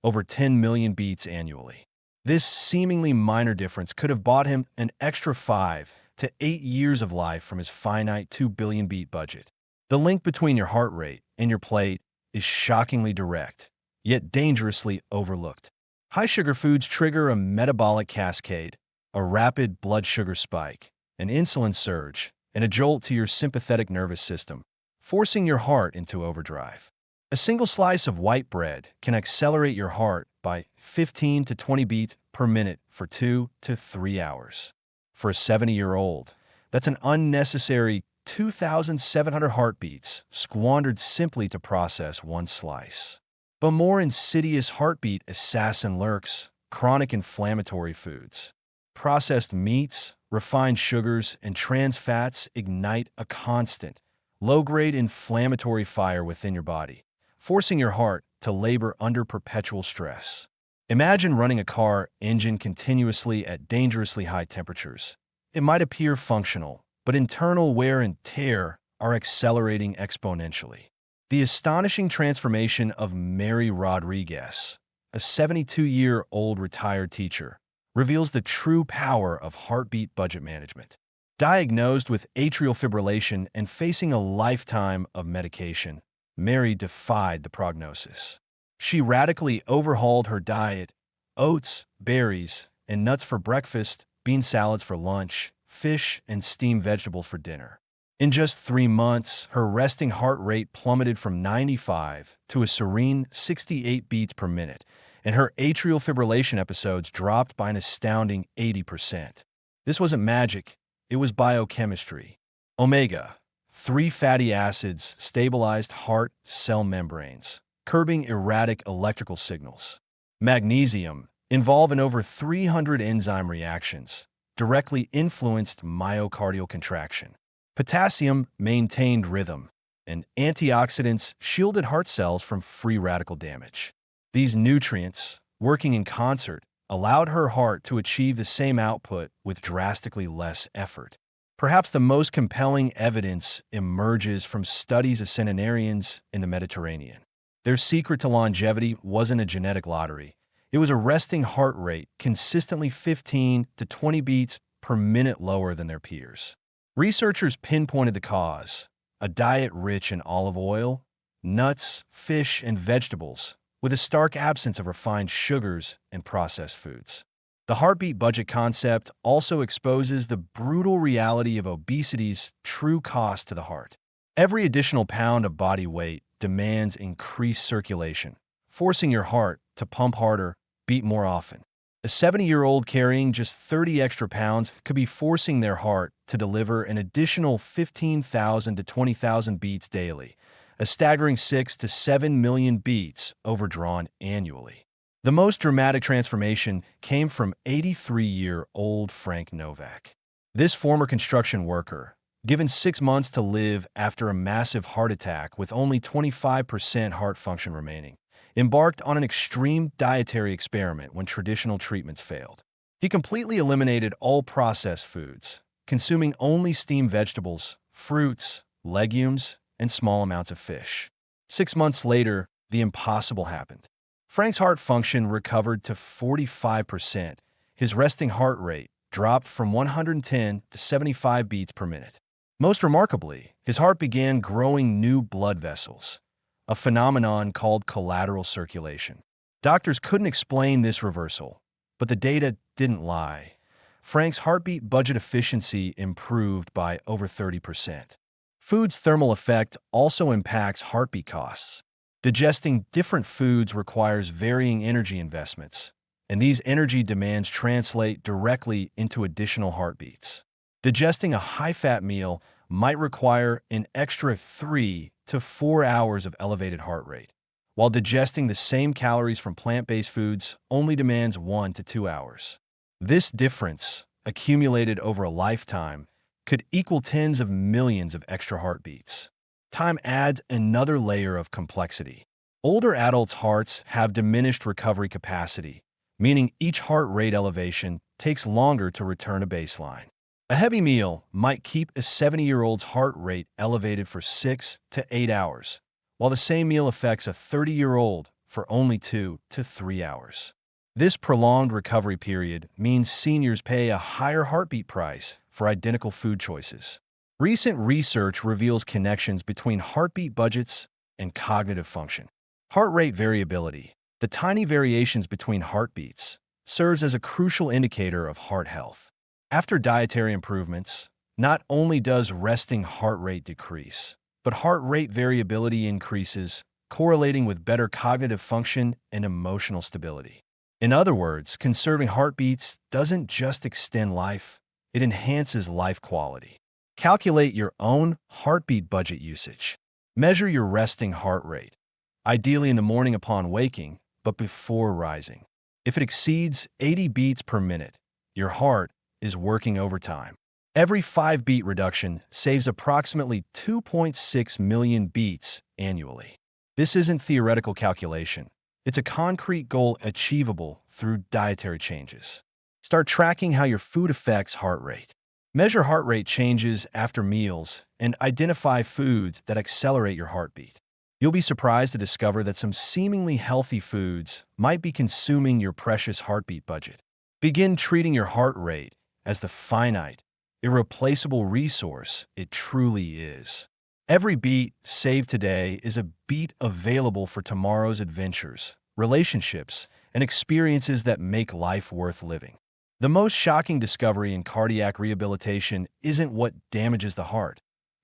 over 10 million beats annually. This seemingly minor difference could have bought him an extra 5 to 8 years of life from his finite 2 billion beat budget. The link between your heart rate and your plate is shockingly direct, yet dangerously overlooked. High sugar foods trigger a metabolic cascade, a rapid blood sugar spike, an insulin surge, and a jolt to your sympathetic nervous system, forcing your heart into overdrive. A single slice of white bread can accelerate your heart by 15 to 20 beats per minute for 2 to 3 hours. For a 70-year-old, that's an unnecessary 2,700 heartbeats squandered simply to process one slice. But more insidious heartbeat assassin lurks: chronic inflammatory foods. Processed meats, refined sugars, and trans fats ignite a constant, low-grade inflammatory fire within your body, forcing your heart to labor under perpetual stress. Imagine running a car engine continuously at dangerously high temperatures. It might appear functional, but internal wear and tear are accelerating exponentially. The astonishing transformation of Mary Rodriguez, a 72-year-old retired teacher, reveals the true power of heartbeat budget management. Diagnosed with atrial fibrillation and facing a lifetime of medication, Mary defied the prognosis. She radically overhauled her diet: oats, berries, and nuts for breakfast, bean salads for lunch, fish and steamed vegetables for dinner. In just 3 months, her resting heart rate plummeted from 95 to a serene 68 beats per minute, and her atrial fibrillation episodes dropped by an astounding 80%. This wasn't magic, it was biochemistry. Omega-3 fatty acids stabilized heart cell membranes, curbing erratic electrical signals. Magnesium, involved in over 300 enzyme reactions, directly influenced myocardial contraction. Potassium maintained rhythm, and antioxidants shielded heart cells from free radical damage. These nutrients, working in concert, allowed her heart to achieve the same output with drastically less effort. Perhaps the most compelling evidence emerges from studies of centenarians in the Mediterranean. Their secret to longevity wasn't a genetic lottery. It was a resting heart rate consistently 15 to 20 beats per minute lower than their peers. Researchers pinpointed the cause: a diet rich in olive oil, nuts, fish, and vegetables, with a stark absence of refined sugars and processed foods. The heartbeat budget concept also exposes the brutal reality of obesity's true cost to the heart. Every additional pound of body weight demands increased circulation, forcing your heart to pump harder, beat more often. A 70-year-old carrying just 30 extra pounds could be forcing their heart to deliver an additional 15,000 to 20,000 beats daily, a staggering 6 to 7 million beats overdrawn annually. The most dramatic transformation came from 83-year-old Frank Novak. This former construction worker, given 6 months to live after a massive heart attack with only 25% heart function remaining, embarked on an extreme dietary experiment when traditional treatments failed. He completely eliminated all processed foods, consuming only steamed vegetables, fruits, legumes, and small amounts of fish. 6 months later, the impossible happened. Frank's heart function recovered to 45%. His resting heart rate dropped from 110 to 75 beats per minute. Most remarkably, his heart began growing new blood vessels, a phenomenon called collateral circulation. Doctors couldn't explain this reversal, but the data didn't lie. Frank's heartbeat budget efficiency improved by over 30%. Food's thermal effect also impacts heartbeat costs. Digesting different foods requires varying energy investments, and these energy demands translate directly into additional heartbeats. Digesting a high-fat meal might require an extra 3 to 4 hours of elevated heart rate, while digesting the same calories from plant-based foods only demands 1 to 2 hours. This difference, accumulated over a lifetime, could equal tens of millions of extra heartbeats. Time adds another layer of complexity. Older adults' hearts have diminished recovery capacity, meaning each heart rate elevation takes longer to return to baseline. A heavy meal might keep a 70-year-old's heart rate elevated for 6 to 8 hours, while the same meal affects a 30-year-old for only 2 to 3 hours. This prolonged recovery period means seniors pay a higher heartbeat price for identical food choices. Recent research reveals connections between heartbeat budgets and cognitive function. Heart rate variability, the tiny variations between heartbeats, serves as a crucial indicator of heart health. After dietary improvements, not only does resting heart rate decrease, but heart rate variability increases, correlating with better cognitive function and emotional stability. In other words, conserving heartbeats doesn't just extend life, it enhances life quality. Calculate your own heartbeat budget usage. Measure your resting heart rate, ideally in the morning upon waking, but before rising. If it exceeds 80 beats per minute, your heart is working overtime. Every 5-beat reduction saves approximately 2.6 million beats annually. This isn't theoretical calculation. It's a concrete goal achievable through dietary changes. Start tracking how your food affects heart rate. Measure heart rate changes after meals and identify foods that accelerate your heartbeat. You'll be surprised to discover that some seemingly healthy foods might be consuming your precious heartbeat budget. Begin treating your heart rate as the finite, irreplaceable resource it truly is. Every beat saved today is a beat available for tomorrow's adventures, relationships, and experiences that make life worth living. The most shocking discovery in cardiac rehabilitation isn't what damages the heart,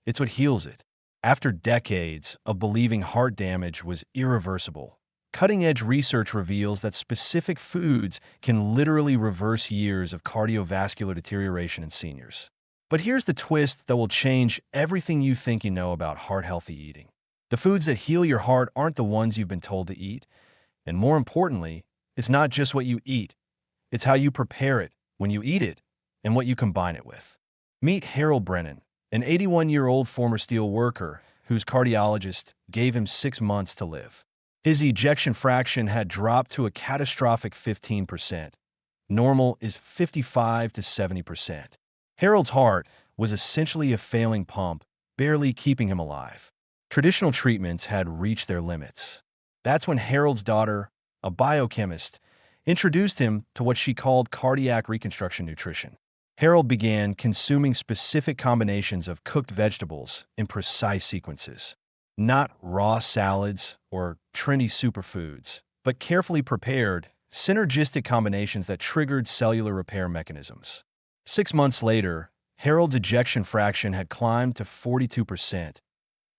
it's what heals it. After decades of believing heart damage was irreversible, cutting-edge research reveals that specific foods can literally reverse years of cardiovascular deterioration in seniors. But here's the twist that will change everything you think you know about heart-healthy eating. The foods that heal your heart aren't the ones you've been told to eat. And more importantly, it's not just what you eat. It's how you prepare it when you eat it and what you combine it with. Meet Harold Brennan, an 81-year-old former steel worker whose cardiologist gave him 6 months to live. His ejection fraction had dropped to a catastrophic 15%. Normal is 55 to 70%. Harold's heart was essentially a failing pump, barely keeping him alive. Traditional treatments had reached their limits. That's when Harold's daughter, a biochemist, introduced him to what she called cardiac reconstruction nutrition. Harold began consuming specific combinations of cooked vegetables in precise sequences. Not raw salads or trendy superfoods, but carefully prepared, synergistic combinations that triggered cellular repair mechanisms. 6 months later, Harold's ejection fraction had climbed to 42%,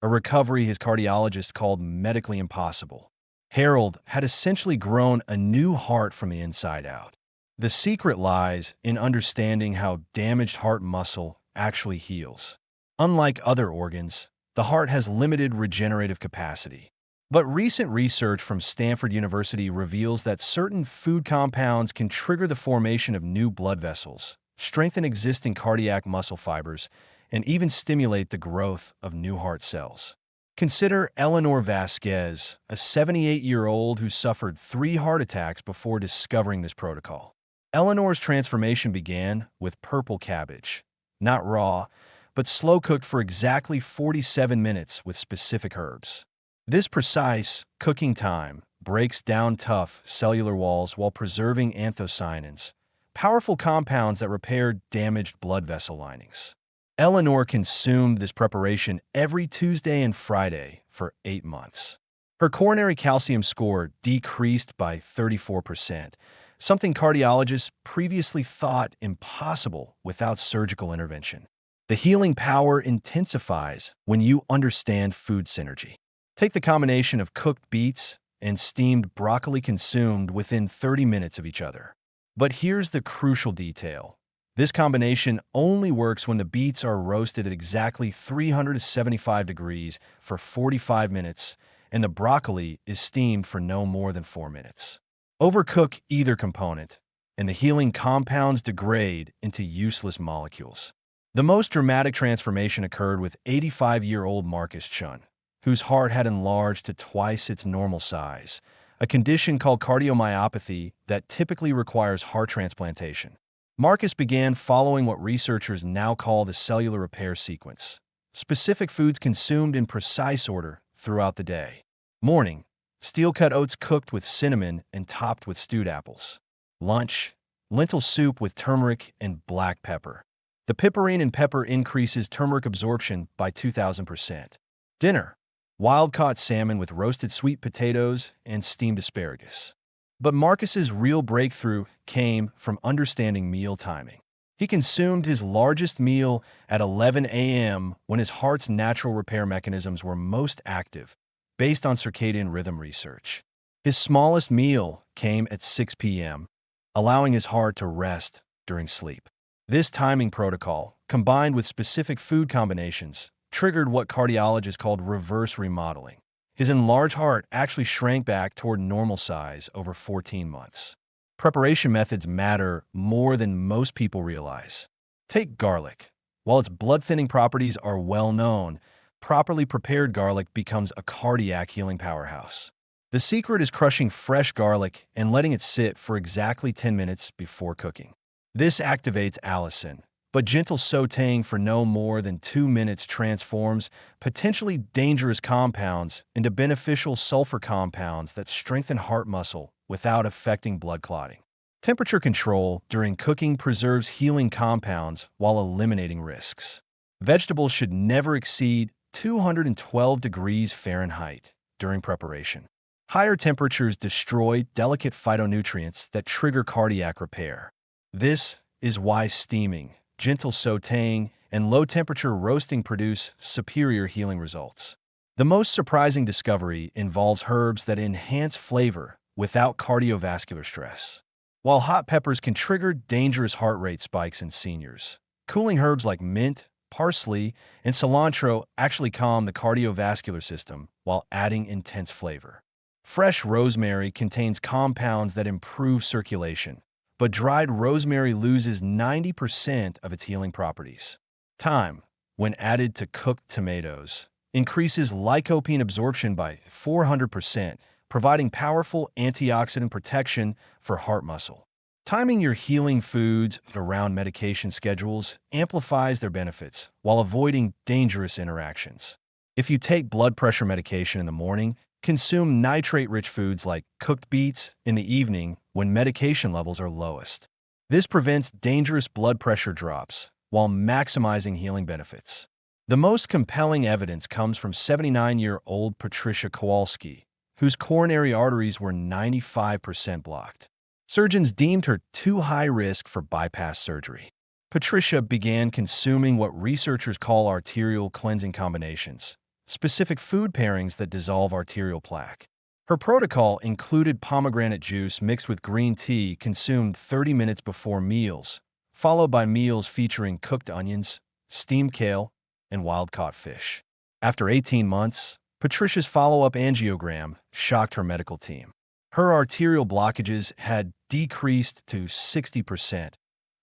a recovery his cardiologist called medically impossible. Harold had essentially grown a new heart from the inside out. The secret lies in understanding how damaged heart muscle actually heals. Unlike other organs, the heart has limited regenerative capacity. But recent research from Stanford University reveals that certain food compounds can trigger the formation of new blood vessels, strengthen existing cardiac muscle fibers, and even stimulate the growth of new heart cells. Consider Eleanor Vasquez, a 78-year-old who suffered 3 heart attacks before discovering this protocol. Eleanor's transformation began with purple cabbage, not raw, but slow-cooked for exactly 47 minutes with specific herbs. This precise cooking time breaks down tough cellular walls while preserving anthocyanins, powerful compounds that repair damaged blood vessel linings. Eleanor consumed this preparation every Tuesday and Friday for 8 months. Her coronary calcium score decreased by 34%, something cardiologists previously thought impossible without surgical intervention. The healing power intensifies when you understand food synergy. Take the combination of cooked beets and steamed broccoli consumed within 30 minutes of each other. But here's the crucial detail. This combination only works when the beets are roasted at exactly 375 degrees for 45 minutes and the broccoli is steamed for no more than 4 minutes. Overcook either component, and the healing compounds degrade into useless molecules. The most dramatic transformation occurred with 85-year-old Marcus Chun, whose heart had enlarged to twice its normal size, a condition called cardiomyopathy that typically requires heart transplantation. Marcus began following what researchers now call the cellular repair sequence, specific foods consumed in precise order throughout the day. Morning, steel-cut oats cooked with cinnamon and topped with stewed apples. Lunch, lentil soup with turmeric and black pepper. The piperine in pepper increases turmeric absorption by 2,000%. Dinner, wild-caught salmon with roasted sweet potatoes and steamed asparagus. But Marcus's real breakthrough came from understanding meal timing. He consumed his largest meal at 11 a.m. when his heart's natural repair mechanisms were most active, based on circadian rhythm research. His smallest meal came at 6 p.m., allowing his heart to rest during sleep. This timing protocol, combined with specific food combinations, triggered what cardiologists called reverse remodeling. His enlarged heart actually shrank back toward normal size over 14 months. Preparation methods matter more than most people realize. Take garlic. While its blood-thinning properties are well known, properly prepared garlic becomes a cardiac healing powerhouse. The secret is crushing fresh garlic and letting it sit for exactly 10 minutes before cooking. This activates allicin, but gentle sautéing for no more than 2 minutes transforms potentially dangerous compounds into beneficial sulfur compounds that strengthen heart muscle without affecting blood clotting. Temperature control during cooking preserves healing compounds while eliminating risks. Vegetables should never exceed 212 degrees Fahrenheit during preparation. Higher temperatures destroy delicate phytonutrients that trigger cardiac repair. This is why steaming, gentle sautéing, and low-temperature roasting produce superior healing results. The most surprising discovery involves herbs that enhance flavor without cardiovascular stress. While hot peppers can trigger dangerous heart rate spikes in seniors, cooling herbs like mint, parsley, and cilantro actually calm the cardiovascular system while adding intense flavor. Fresh rosemary contains compounds that improve circulation, but dried rosemary loses 90% of its healing properties. Thyme, when added to cooked tomatoes, increases lycopene absorption by 400%, providing powerful antioxidant protection for heart muscle. Timing your healing foods around medication schedules amplifies their benefits while avoiding dangerous interactions. If you take blood pressure medication in the morning, consume nitrate-rich foods like cooked beets in the evening when medication levels are lowest. This prevents dangerous blood pressure drops while maximizing healing benefits. The most compelling evidence comes from 79-year-old Patricia Kowalski, whose coronary arteries were 95% blocked. Surgeons deemed her too high risk for bypass surgery. Patricia began consuming what researchers call arterial cleansing combinations, specific food pairings that dissolve arterial plaque. Her protocol included pomegranate juice mixed with green tea consumed 30 minutes before meals, followed by meals featuring cooked onions, steamed kale, and wild-caught fish. After 18 months, Patricia's follow-up angiogram shocked her medical team. Her arterial blockages had decreased to 60%,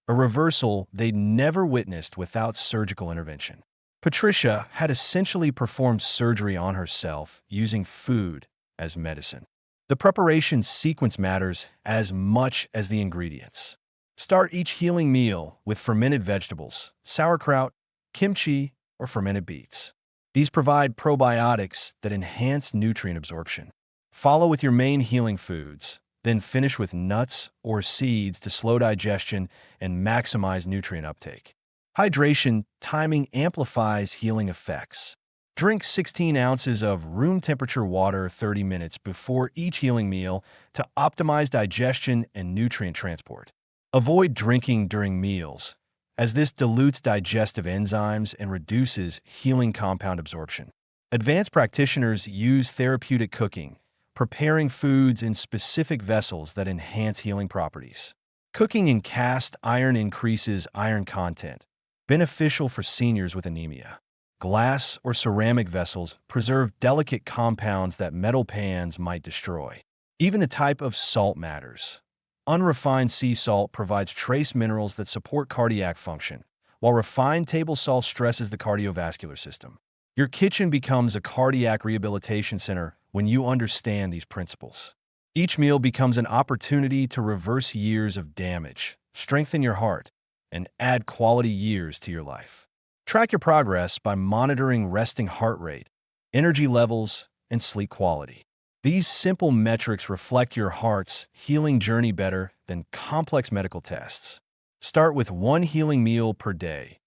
a reversal they'd never witnessed without surgical intervention. Patricia had essentially performed surgery on herself using food as medicine. The preparation sequence matters as much as the ingredients. Start each healing meal with fermented vegetables, sauerkraut, kimchi, or fermented beets. These provide probiotics that enhance nutrient absorption. Follow with your main healing foods, then finish with nuts or seeds to slow digestion and maximize nutrient uptake. Hydration timing amplifies healing effects. Drink 16 ounces of room temperature water 30 minutes before each healing meal to optimize digestion and nutrient transport. Avoid drinking during meals, as this dilutes digestive enzymes and reduces healing compound absorption. Advanced practitioners use therapeutic cooking, preparing foods in specific vessels that enhance healing properties. Cooking in cast iron increases iron content, beneficial for seniors with anemia. Glass or ceramic vessels preserve delicate compounds that metal pans might destroy. Even the type of salt matters. Unrefined sea salt provides trace minerals that support cardiac function, while refined table salt stresses the cardiovascular system. Your kitchen becomes a cardiac rehabilitation center when you understand these principles. Each meal becomes an opportunity to reverse years of damage, strengthen your heart, and add quality years to your life. Track your progress by monitoring resting heart rate, energy levels, and sleep quality. These simple metrics reflect your heart's healing journey better than complex medical tests. Start with 1 healing meal per day,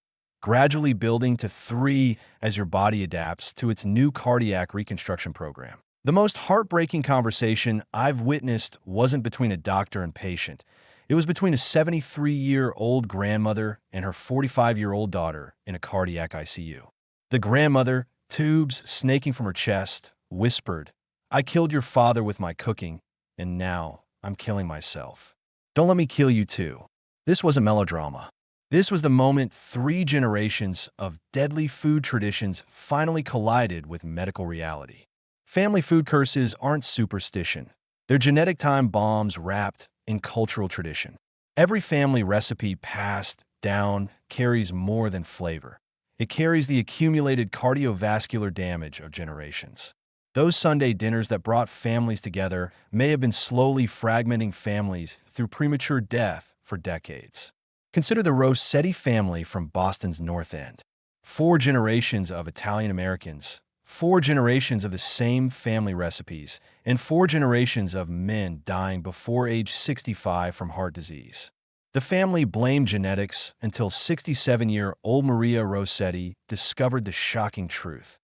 gradually building to 3 as your body adapts to its new cardiac reconstruction program. The most heartbreaking conversation I've witnessed wasn't between a doctor and patient. It was between a 73-year-old grandmother and her 45-year-old daughter in a cardiac ICU. The grandmother, tubes snaking from her chest, whispered, "I killed your father with my cooking, and now I'm killing myself. Don't let me kill you too." This wasn't melodrama. This was the moment 3 generations of deadly food traditions finally collided with medical reality. Family food curses aren't superstition. They're genetic time bombs wrapped in cultural tradition. Every family recipe passed down carries more than flavor. It carries the accumulated cardiovascular damage of generations. Those Sunday dinners that brought families together may have been slowly fragmenting families through premature death for decades. Consider the Rossetti family from Boston's North End. 4 generations of Italian Americans, 4 generations of the same family recipes, and 4 generations of men dying before age 65 from heart disease. The family blamed genetics until 67-year-old Maria Rossetti discovered the shocking truth.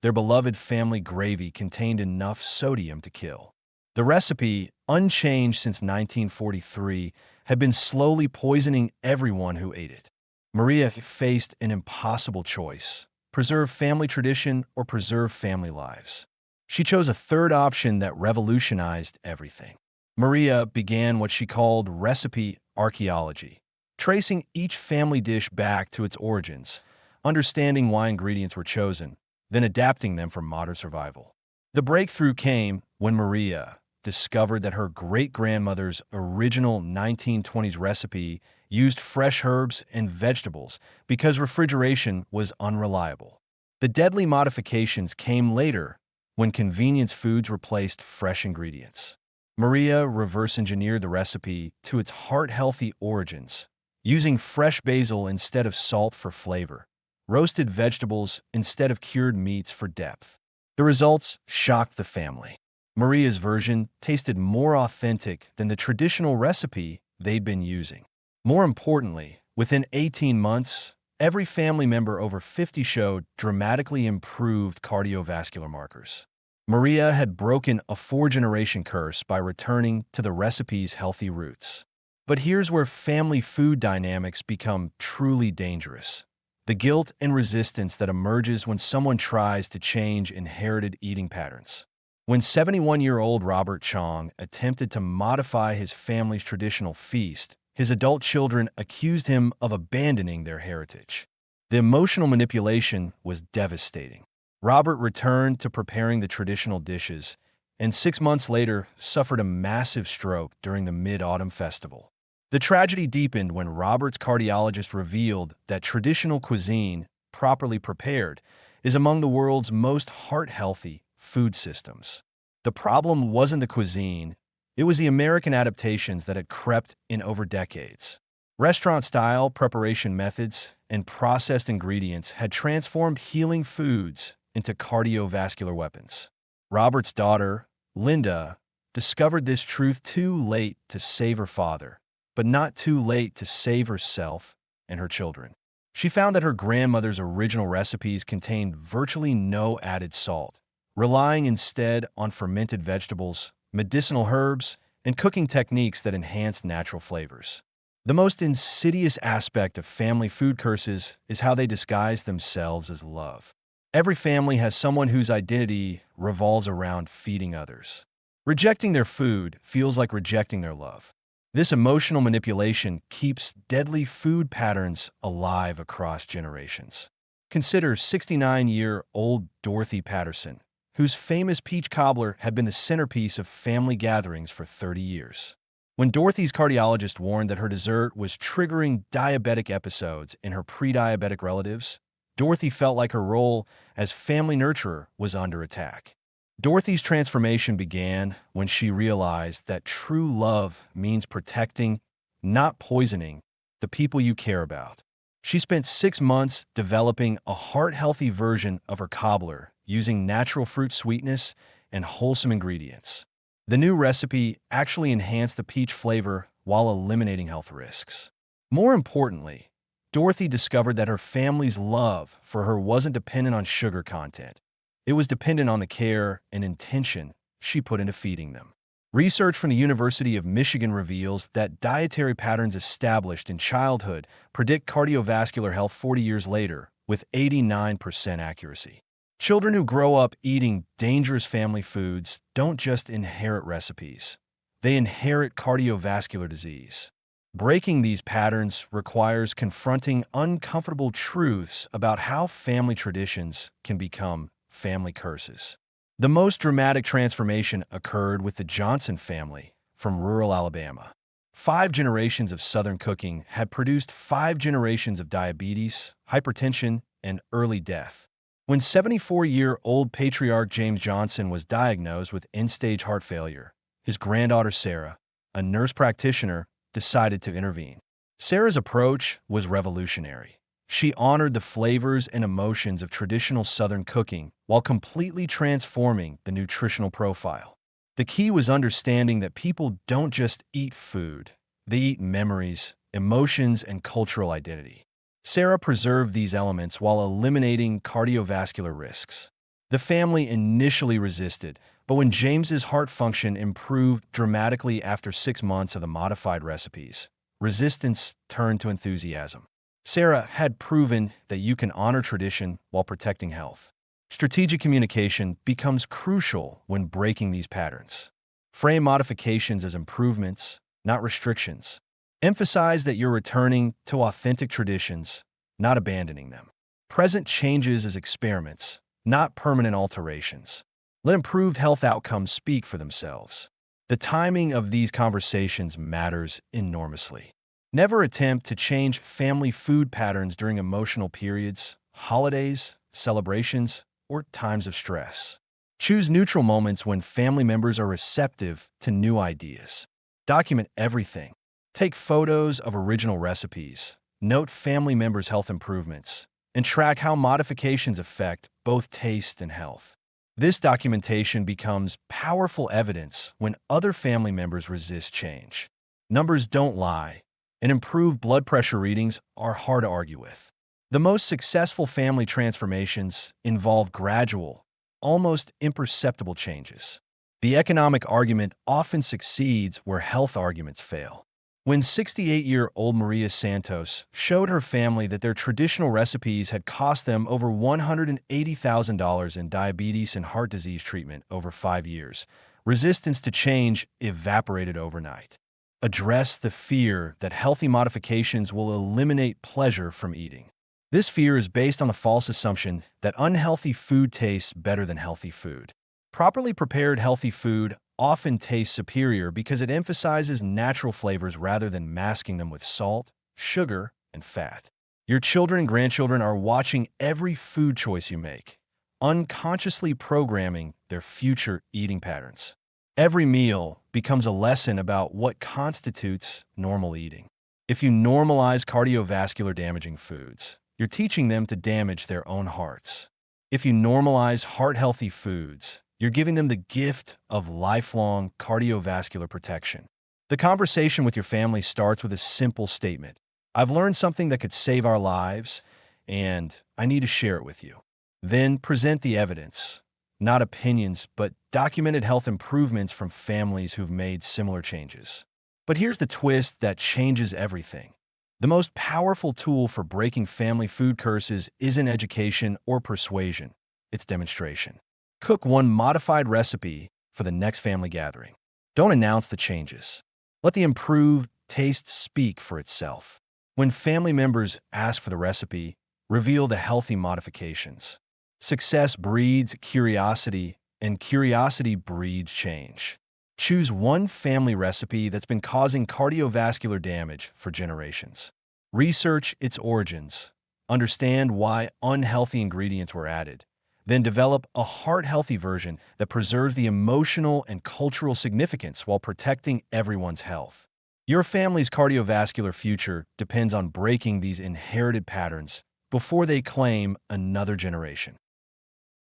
Their beloved family gravy contained enough sodium to kill. The recipe, unchanged since 1943, had been slowly poisoning everyone who ate it. Maria faced an impossible choice: preserve family tradition or preserve family lives. She chose a third option that revolutionized everything. Maria began what she called recipe archaeology, tracing each family dish back to its origins, understanding why ingredients were chosen, then adapting them for modern survival. The breakthrough came when Maria discovered that her great-grandmother's original 1920s recipe used fresh herbs and vegetables because refrigeration was unreliable. The deadly modifications came later when convenience foods replaced fresh ingredients. Maria reverse-engineered the recipe to its heart-healthy origins, using fresh basil instead of salt for flavor, roasted vegetables instead of cured meats for depth. The results shocked the family. Maria's version tasted more authentic than the traditional recipe they'd been using. More importantly, within 18 months, every family member over 50 showed dramatically improved cardiovascular markers. Maria had broken a 4-generation curse by returning to the recipe's healthy roots. But here's where family food dynamics become truly dangerous: the guilt and resistance that emerges when someone tries to change inherited eating patterns. When 71-year-old Robert Chong attempted to modify his family's traditional feast, his adult children accused him of abandoning their heritage. The emotional manipulation was devastating. Robert returned to preparing the traditional dishes, and 6 months later suffered a massive stroke during the Mid-Autumn Festival. The tragedy deepened when Robert's cardiologist revealed that traditional cuisine, properly prepared, is among the world's most heart-healthy food systems. The problem wasn't the cuisine, it was the American adaptations that had crept in over decades. Restaurant-style preparation methods and processed ingredients had transformed healing foods into cardiovascular weapons. Robert's daughter, Linda, discovered this truth too late to save her father, but not too late to save herself and her children. She found that her grandmother's original recipes contained virtually no added salt, relying instead on fermented vegetables, medicinal herbs, and cooking techniques that enhanced natural flavors. The most insidious aspect of family food curses is how they disguise themselves as love. Every family has someone whose identity revolves around feeding others. Rejecting their food feels like rejecting their love. This emotional manipulation keeps deadly food patterns alive across generations. Consider 69-year-old Dorothy Patterson, whose famous peach cobbler had been the centerpiece of family gatherings for 30 years. When Dorothy's cardiologist warned that her dessert was triggering diabetic episodes in her pre-diabetic relatives, Dorothy felt like her role as family nurturer was under attack. Dorothy's transformation began when she realized that true love means protecting, not poisoning, the people you care about. She spent 6 months developing a heart-healthy version of her cobbler using natural fruit sweetness and wholesome ingredients. The new recipe actually enhanced the peach flavor while eliminating health risks. More importantly, Dorothy discovered that her family's love for her wasn't dependent on sugar content. It was dependent on the care and intention she put into feeding them. Research from the University of Michigan reveals that dietary patterns established in childhood predict cardiovascular health 40 years later with 89% accuracy. Children who grow up eating dangerous family foods don't just inherit recipes. They inherit cardiovascular disease. Breaking these patterns requires confronting uncomfortable truths about how family traditions can become family curses. The most dramatic transformation occurred with the Johnson family from rural Alabama. 5 generations of Southern cooking had produced 5 generations of diabetes, hypertension, and early death. When 74-year-old patriarch James Johnson was diagnosed with end-stage heart failure, his granddaughter Sarah, a nurse practitioner, decided to intervene. Sarah's approach was revolutionary. She honored the flavors and emotions of traditional Southern cooking while completely transforming the nutritional profile. The key was understanding that people don't just eat food, they eat memories, emotions, and cultural identity. Sarah preserved these elements while eliminating cardiovascular risks. The family initially resisted, but when James's heart function improved dramatically after 6 months of the modified recipes, resistance turned to enthusiasm. Sarah had proven that you can honor tradition while protecting health. Strategic communication becomes crucial when breaking these patterns. Frame modifications as improvements, not restrictions. Emphasize that you're returning to authentic traditions, not abandoning them. Present changes as experiments, not permanent alterations. Let improved health outcomes speak for themselves. The timing of these conversations matters enormously. Never attempt to change family food patterns during emotional periods, holidays, celebrations, or times of stress. Choose neutral moments when family members are receptive to new ideas. Document everything. Take photos of original recipes. Note family members' health improvements, and track how modifications affect both taste and health. This documentation becomes powerful evidence when other family members resist change. Numbers don't lie, and improved blood pressure readings are hard to argue with. The most successful family transformations involve gradual, almost imperceptible changes. The economic argument often succeeds where health arguments fail. When 68-year-old Maria Santos showed her family that their traditional recipes had cost them over $180,000 in diabetes and heart disease treatment over 5 years, resistance to change evaporated overnight. Address the fear that healthy modifications will eliminate pleasure from eating. This fear is based on the false assumption that unhealthy food tastes better than healthy food. Properly prepared healthy food often tastes superior because it emphasizes natural flavors rather than masking them with salt, sugar, and fat. Your children and grandchildren are watching every food choice you make, unconsciously programming their future eating patterns. Every meal becomes a lesson about what constitutes normal eating. If you normalize cardiovascular damaging foods, you're teaching them to damage their own hearts. If you normalize heart-healthy foods, you're giving them the gift of lifelong cardiovascular protection. The conversation with your family starts with a simple statement. I've learned something that could save our lives, and I need to share it with you. Then present the evidence, not opinions, but documented health improvements from families who've made similar changes. But here's the twist that changes everything. The most powerful tool for breaking family food curses isn't education or persuasion, it's demonstration. Cook one modified recipe for the next family gathering. Don't announce the changes. Let the improved taste speak for itself. When family members ask for the recipe, reveal the healthy modifications. Success breeds curiosity, and curiosity breeds change. Choose one family recipe that's been causing cardiovascular damage for generations. Research its origins. Understand why unhealthy ingredients were added. Then develop a heart-healthy version that preserves the emotional and cultural significance while protecting everyone's health. Your family's cardiovascular future depends on breaking these inherited patterns before they claim another generation.